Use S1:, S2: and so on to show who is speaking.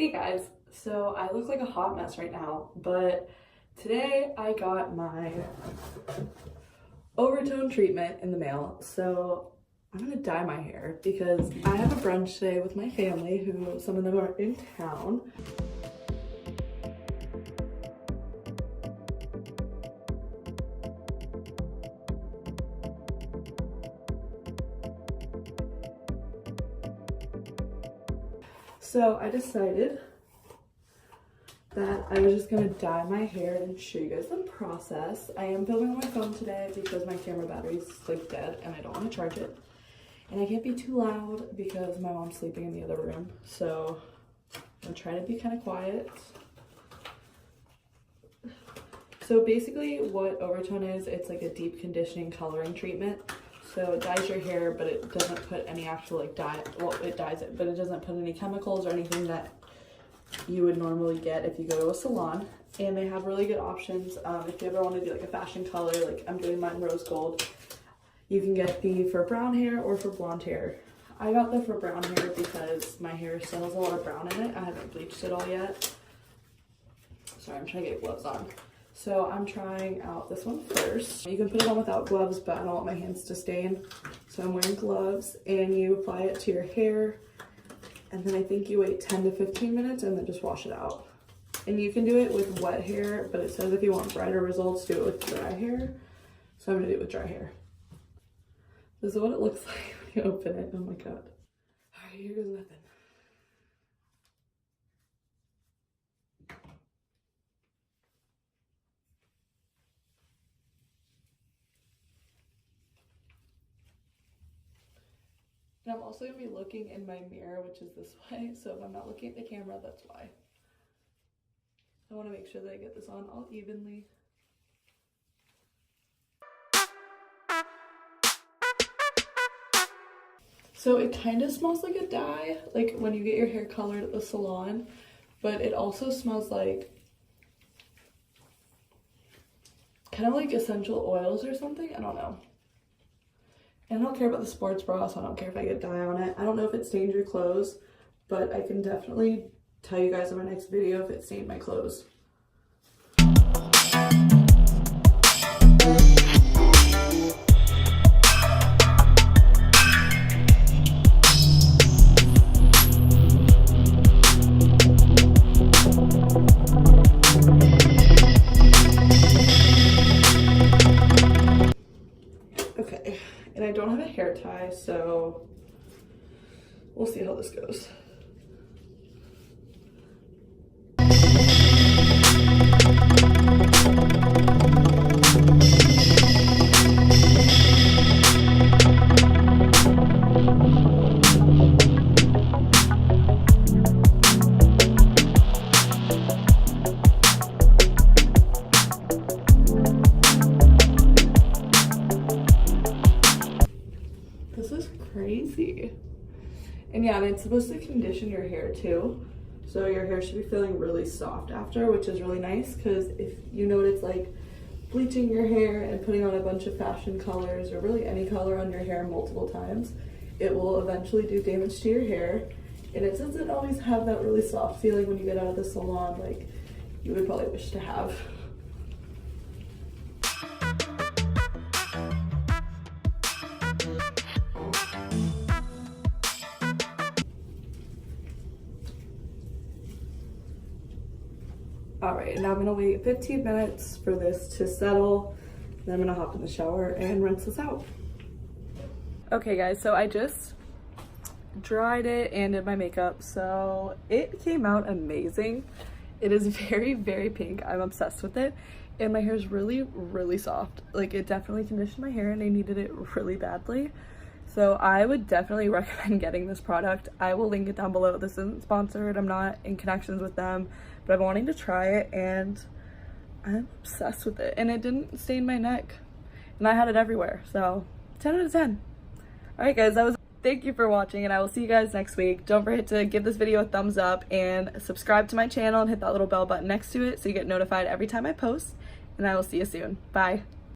S1: Hey guys, so I look like a hot mess right now, but today I got my Overtone treatment in the mail. So I'm gonna dye my hair because I have a brunch today with my family, who some of them are in town. So I decided that I was just gonna dye my hair and show you guys the process. I am filming on my phone today because my camera battery's like dead and I don't want to charge it. And I can't be too loud because my mom's sleeping in the other room. So I'm trying to be kind of quiet. So basically what Overtone is, it's like a deep conditioning coloring treatment. So it dyes your hair, but it doesn't put any actual like dye, well it dyes it, but it doesn't put any chemicals or anything that you would normally get if you go to a salon. And they have really good options. If you ever want to do like a fashion color, like I'm doing mine rose gold, you can get the for brown hair or for blonde hair. I got the for brown hair because my hair still has a lot of brown in it. I haven't bleached it all yet. Sorry, I'm trying to get gloves on. So I'm trying out this one first. You can put it on without gloves, but I don't want my hands to stain. So I'm wearing gloves, and you apply it to your hair. And then I think you wait 10 to 15 minutes and then just wash it out. And you can do it with wet hair, but it says if you want brighter results, do it with dry hair. So I'm gonna do it with dry hair. This is what it looks like when you open it. Oh my God. All right, here goes nothing. And I'm also gonna be looking in my mirror, which is this way. So if I'm not looking at the camera, that's why. I wanna make sure that I get this on all evenly. So it kind of smells like a dye, like when you get your hair colored at the salon, but it also smells like kind of like essential oils or something. I don't know. And I don't care about the sports bra, so I don't care if I get dye on it. I don't know if it stained your clothes, but I can definitely tell you guys in my next video if it stained my clothes. Okay, and I don't have a hair tie, so we'll see how this goes. This is crazy. And yeah, and it's supposed to condition your hair too. So your hair should be feeling really soft after, which is really nice because if you know what it's like bleaching your hair and putting on a bunch of fashion colors or really any color on your hair multiple times, it will eventually do damage to your hair. And it doesn't always have that really soft feeling when you get out of the salon like you would probably wish to have. All right, now I'm gonna wait 15 minutes for this to settle. Then I'm gonna hop in the shower and rinse this out. Okay guys, so I just dried it and did my makeup. So it came out amazing. It is very, very pink. I'm obsessed with it. And my hair is really, really soft. Like it definitely conditioned my hair and I needed it really badly. So I would definitely recommend getting this product. I will link it down below. This isn't sponsored. I'm not in connections with them, but I've been wanting to try it and I'm obsessed with it. And it didn't stain my neck. And I had it everywhere. So 10 out of 10. All right, guys, thank you for watching and I will see you guys next week. Don't forget to give this video a thumbs up and subscribe to my channel and hit that little bell button next to it so you get notified every time I post. And I will see you soon. Bye.